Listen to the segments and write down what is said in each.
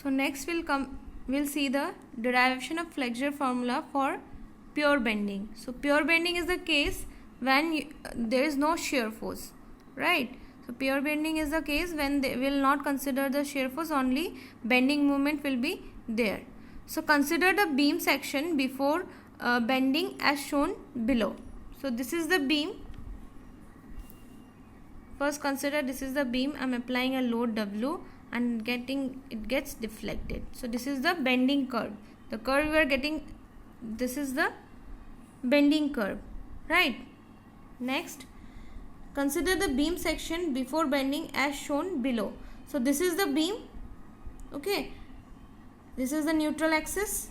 So next we'll see the derivation of flexure formula for pure bending. So pure bending is the case when there is no shear force, right? So pure bending is the case when they will not consider the shear force, only bending moment will be there. So consider the beam section before bending as shown below. So this is the beam. First consider this is the beam. I am applying a load W and it gets deflected. So this is the bending curve. The curve we are getting, this is the bending curve, right? Next, consider the beam section before bending as shown below. So this is the beam, okay? This is the neutral axis,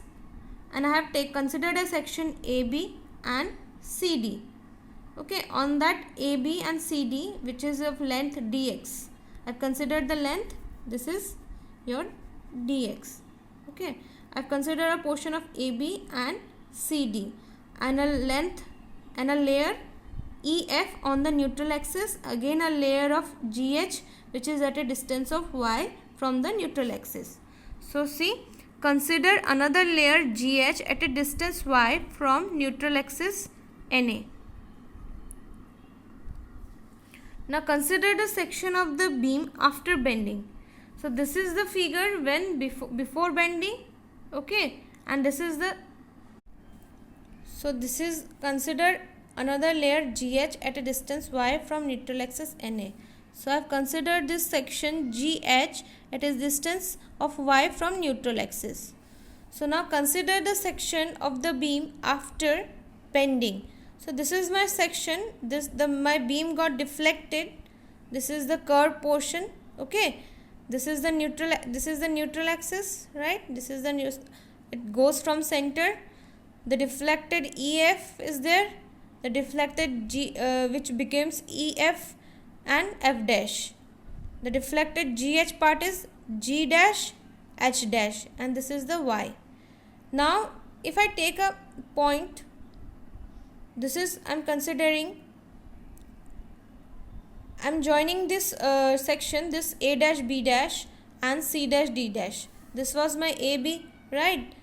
and I have considered a section AB and CD. Okay, on that AB and CD, which is of length dx, I have considered the length. This is your dx. Okay, I have considered a portion of AB and CD and a length and a layer EF on the neutral axis, again a layer of GH which is at a distance of y from the neutral axis. So see, consider another layer GH at a distance y from neutral axis NA. Now consider the section of the beam after bending. So this is the figure when before bending, okay, and this is the, so this is consider another layer GH at a distance y from neutral axis NA. So I have considered this section GH at a distance of y from neutral axis. So now consider the section of the beam after bending. So this is my section. My beam got deflected. This is the curved portion. Okay. This is the neutral axis, right? This is it goes from center. The deflected EF is there. The deflected G, which becomes EF and F dash. The deflected GH part is G dash, H dash, and this is the Y. Now, if I take a point, this is, I'm joining this section, this A dash B dash and C dash D dash. This was my AB, right?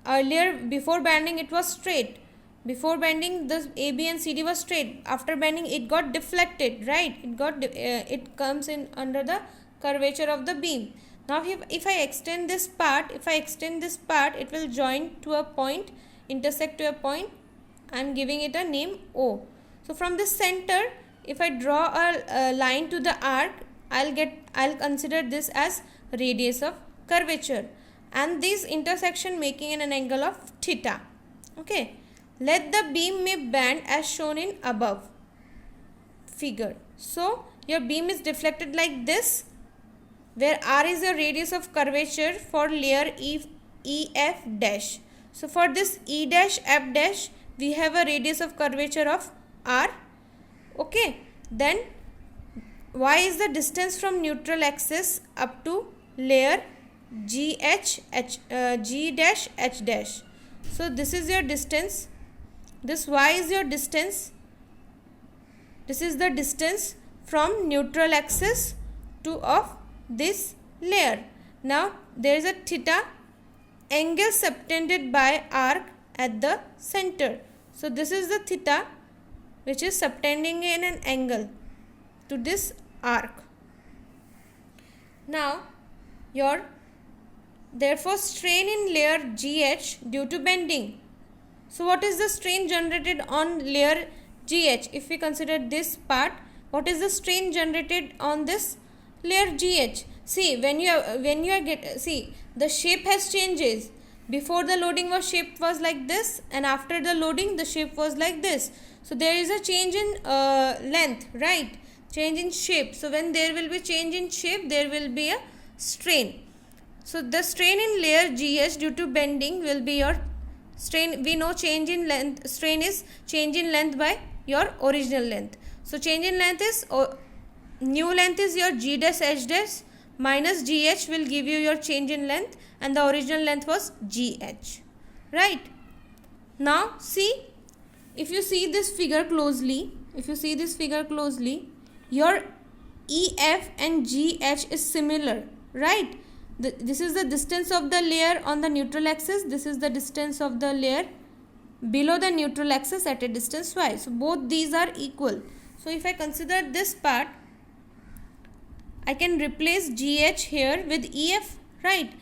Earlier, before bending, it was straight. Before bending, this AB and CD was straight. After bending, it got deflected, right? It comes in under the curvature of the beam. Now, if I extend this part, it will join to a point, intersect to a point. I am giving it a name O. So from this center, if I draw a line to the arc, I'll consider this as radius of curvature, and this intersection making an angle of theta. Okay. Let the beam may bend as shown in above figure. So your beam is deflected like this, where R is the radius of curvature for layer EF dash. So for this E dash F dash, we have a radius of curvature of R. Okay. Then Y is the distance from neutral axis up to layer G dash H dash. So this is your distance. This Y is your distance. This is the distance from neutral axis to of this layer. Now there is a theta angle subtended by arc at the center. So this is the theta which is subtending in an angle to this arc. Now therefore strain in layer GH due to bending. So what is the strain generated on layer GH? If we consider this part, what is the strain generated on this layer GH? See, the shape has changes. Before the loading shape was like this, and after the loading the shape was like this. So there is a change in length, right? Change in shape. So when there will be change in shape, there will be a strain. So the strain in layer GH due to bending will be your strain. We know change in length, strain is change in length by your original length. So change in length is, new length is your G dash H dash minus GH will give you your change in length, and the original length was GH, right? Now see, if you see this figure closely, your EF and GH is similar, right? this is the distance of the layer on the neutral axis, this is the distance of the layer below the neutral axis at a distance y. So both these are equal. So if I consider this part, I can replace GH here with EF, right?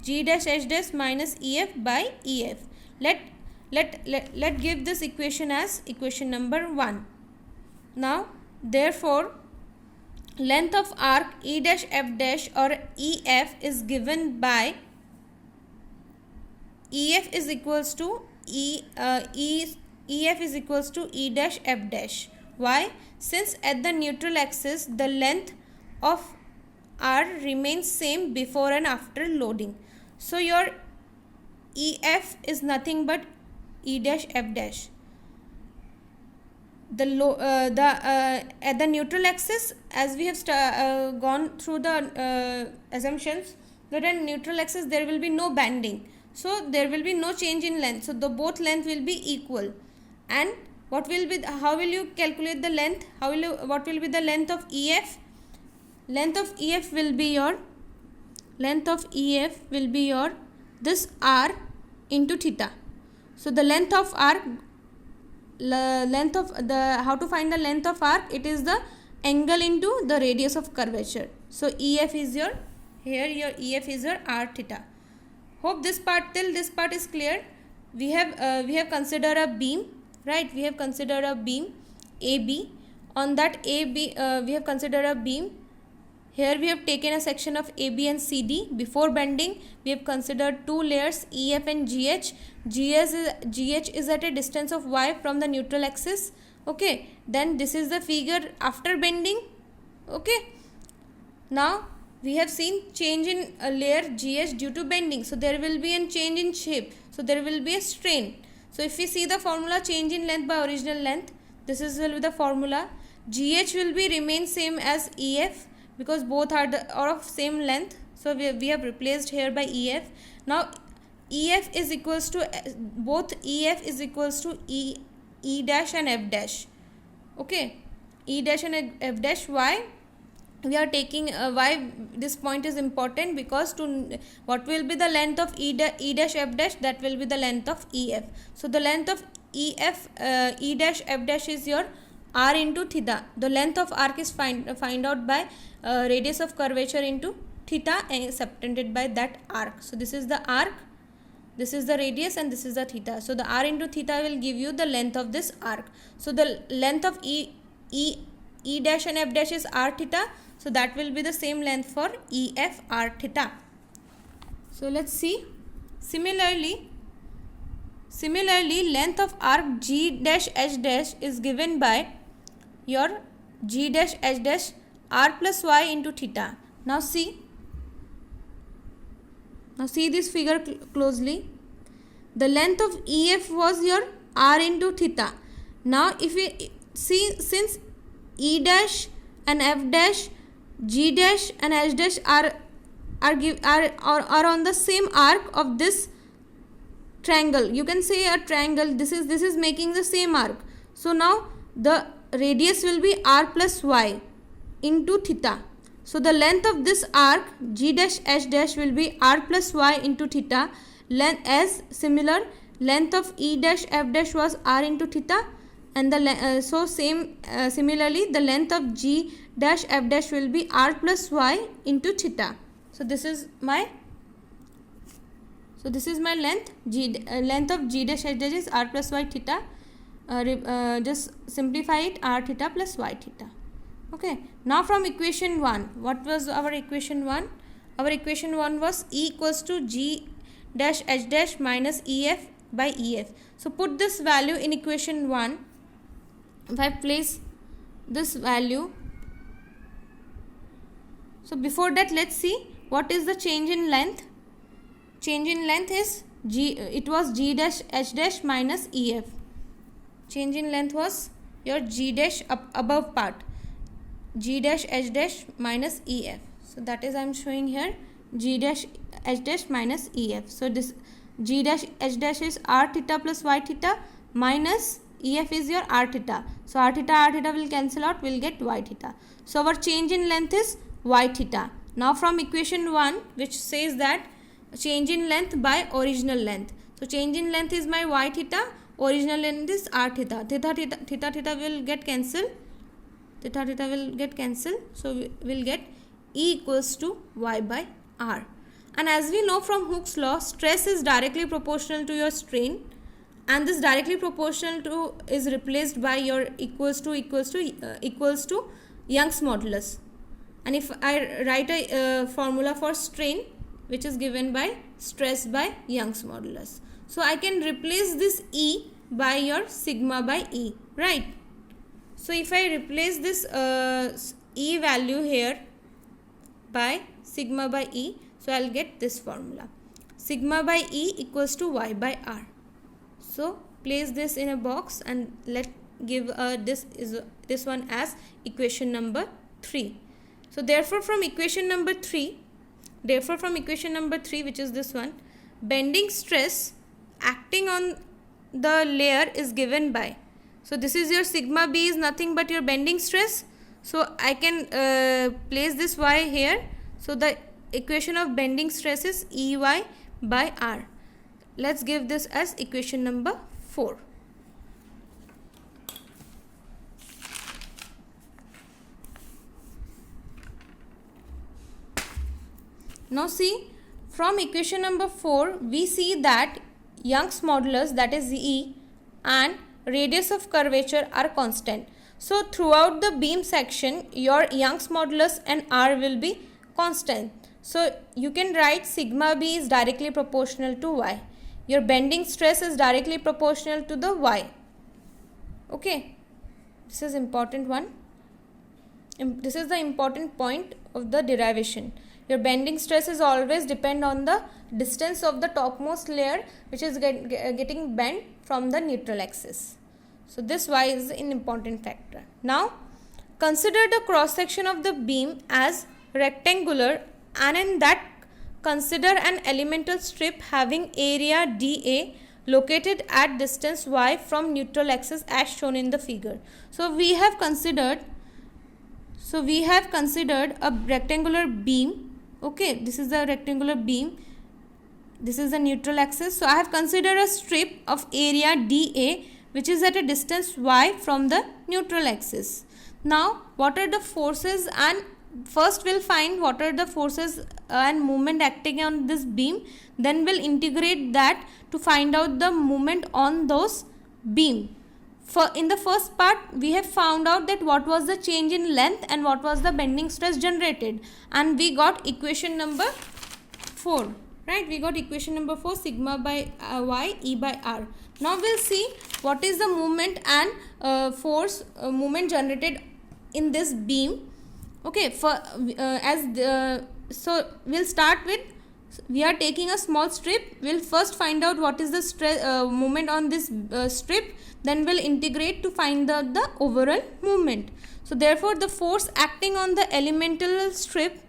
G dash H dash minus EF by EF. Let give this equation as equation number 1. Now therefore length of arc E dash F dash or EF is given by EF is equals to EF is equals to E dash F dash. Why? Since at the neutral axis the length of R remains same before and after loading. So your EF is nothing but E dash F dash. At the neutral axis, as we have gone through the assumptions, that at neutral axis there will be no bending, so there will be no change in length, so the both length will be equal. And how will you calculate the length? What will be the length of EF? Length of EF will be your this R into theta. So the length of arc, how to find the length of arc? It is the angle into the radius of curvature. So EF is your EF is your R theta. Hope till this part is clear. We have considered a beam, right? We have considered a beam AB. On that AB, we have considered a beam. Here we have taken a section of AB and CD. Before bending, we have considered two layers EF and GH. GH is at a distance of y from the neutral axis. Okay. Then this is the figure after bending. Okay. Now we have seen change in a layer GH due to bending. So there will be a change in shape. So there will be a strain. So if we see the formula, change in length by original length, this is will be the formula. GH will be remain same as EF, because both are of same length. So we have replaced here by EF. Now EF is equals to both EF is equals to E dash and F dash. Okay, E dash and F dash. Why we are taking why this point is important? Because what will be the length of E dash F dash? That will be the length of EF. So the length of E dash F dash is your R into theta. The length of arc is find out by radius of curvature into theta and subtended by that arc. So this is the arc, this is the radius, and this is the theta. So the R into theta will give you the length of this arc. So the length of E dash and F dash is R theta. So that will be the same length for EF R theta. So let's see. Similarly, length of arc G dash H dash is given by your G dash H dash R plus Y into theta. Now see this figure closely. The length of EF was your R into theta. Now if we see, since E dash and F dash, G dash and H dash are on the same arc of this triangle. You can say a triangle. This is making the same arc. So now the radius will be R plus Y into theta. So the length of this arc G dash H dash will be R plus Y into theta. As similar, length of E dash F dash was R into theta, and similarly the length of G dash F dash will be R plus Y into theta. So this is my length. Length of G dash H dash is R plus Y theta. Just simplify it, R theta plus Y theta. Okay. Now from equation 1, what was our equation 1? Our equation 1 was E equals to G dash H dash minus EF by EF. So put this value in equation 1. If I place this value, so before that let's see what is the change in length. Change in length is it was G dash H dash minus EF. Change in length was your G dash above part, G dash H dash minus EF. So that is I am showing here G dash H dash minus EF. So this G dash H dash is R theta plus Y theta minus EF is your R theta. So R theta will cancel out, will get Y theta. So our change in length is Y theta. Now from equation 1, which says that change in length by original length. So change in length is my y theta, original length is r theta. Theta will get cancelled. Theta will get cancelled. So we will get E equals to y by r. And as we know from Hooke's law, stress is directly proportional to your strain, and this directly proportional to is replaced by your equals to Young's modulus. And if I write a formula for strain, which is given by stress by Young's modulus, so I can replace this E by your sigma by E, right? So if I replace this E value here by sigma by E, so I'll get this formula. Sigma by E equals to y by r. So place this in a box and let give this one as equation number 3. So therefore from equation number 3, which is this one, bending stress acting on the layer is given by, so this is your sigma b is nothing but your bending stress. So I can place this y here. So the equation of bending stress is Ey by r. Let's give this as equation number 4. Now see, from equation number 4, we see that Young's modulus, that is E, and radius of curvature are constant. So throughout the beam section, your Young's modulus and R will be constant. So you can write sigma b is directly proportional to y. Your bending stress is directly proportional to the y. Okay, this is important one. This is the important point of the derivation. Your bending stress is always depend on the distance of the topmost layer, which is getting bent from the neutral axis. So this y is an important factor. Now consider the cross section of the beam as rectangular, and in that consider an elemental strip having area dA located at distance y from neutral axis as shown in the figure. So we have considered a rectangular beam. Okay, this is the rectangular beam, this is the neutral axis. So I have considered a strip of area dA which is at a distance y from the neutral axis. Now what are the forces, and first we'll find what are the forces and movement acting on this beam, then we'll integrate that to find out the movement on those beam. For in the first part, we have found out that what was the change in length and what was the bending stress generated, and we got equation number 4, right? We got equation number 4, sigma by y, E by r. Now we'll see what is the movement and force movement generated in this beam. Okay, so we'll start with, we are taking a small strip. We'll first find out what is the stress movement on this strip, then we'll integrate to find the overall movement. So therefore the force acting on the elemental strip,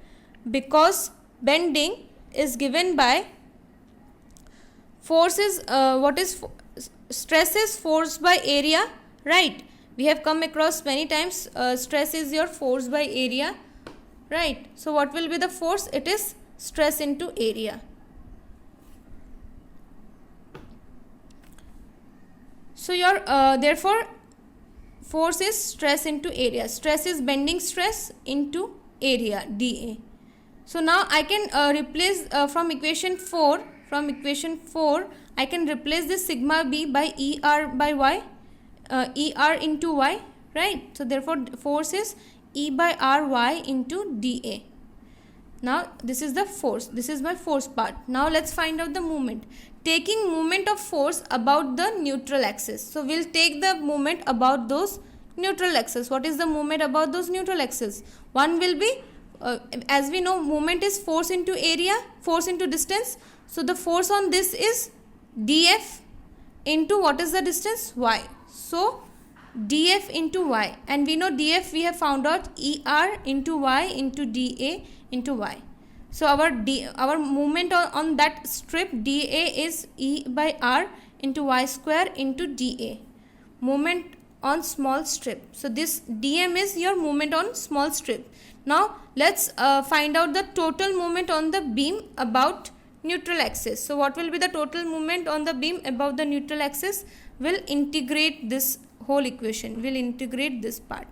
because bending is given by force is stress is force by area, right? We have come across many times stress is your force by area, right? So what will be the force? It is stress into area. So your therefore force is stress into area. Stress is bending stress into area dA. So now I can replace from equation 4 I can replace this sigma b by ER by y, ER into y, right? So therefore force is E by RY into dA. Now this is the force, this is my force part. Now let's find out the movement. Taking movement of force about the neutral axis. So we'll take the movement about those neutral axis. What is the movement about those neutral axis? One will be, as we know, movement is force into area, force into distance. So the force on this is dF into what is the distance? Y. So dF into y, and we know dF we have found out ER into y into dA into y. So our movement on that strip dA is E by R into y square into dA. Movement on small strip. So this dm is your movement on small strip. Now let's find out the total moment on the beam about neutral axis. So what will be the total moment on the beam above the neutral axis? We'll integrate this whole equation. We'll integrate this part.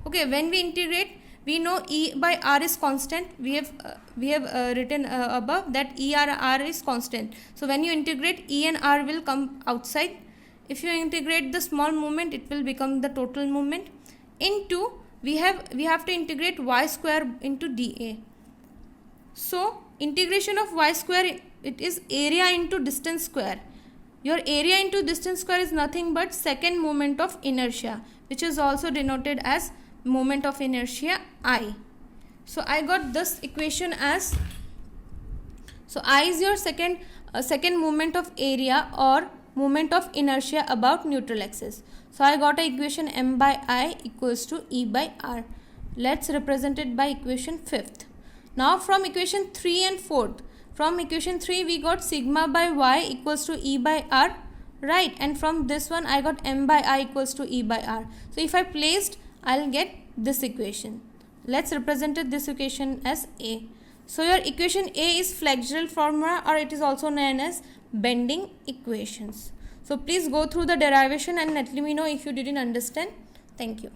Okay, when we integrate, we know E by R is constant. We have written above that E R is constant. So when you integrate, E and R will come outside. If you integrate the small moment, it will become the total moment. Into we have to integrate y square into dA. So integration of y square, it is area into distance square. Your area into distance square is nothing but second moment of inertia, which is also denoted as moment of inertia I. So I got this equation as, so I is your second moment of area or moment of inertia about neutral axis. So I got a equation m by I equals to E by R. Let's represent it by equation 5th. Now from equation 3 and 4th, from equation 3 we got sigma by y equals to E by R, right? And from this one I got m by I equals to E by R. So if I placed, I'll get this equation. Let's represent this equation as A. So your equation A is flexural formula, or it is also known as bending equations. So please go through the derivation and let me know if you didn't understand. Thank you.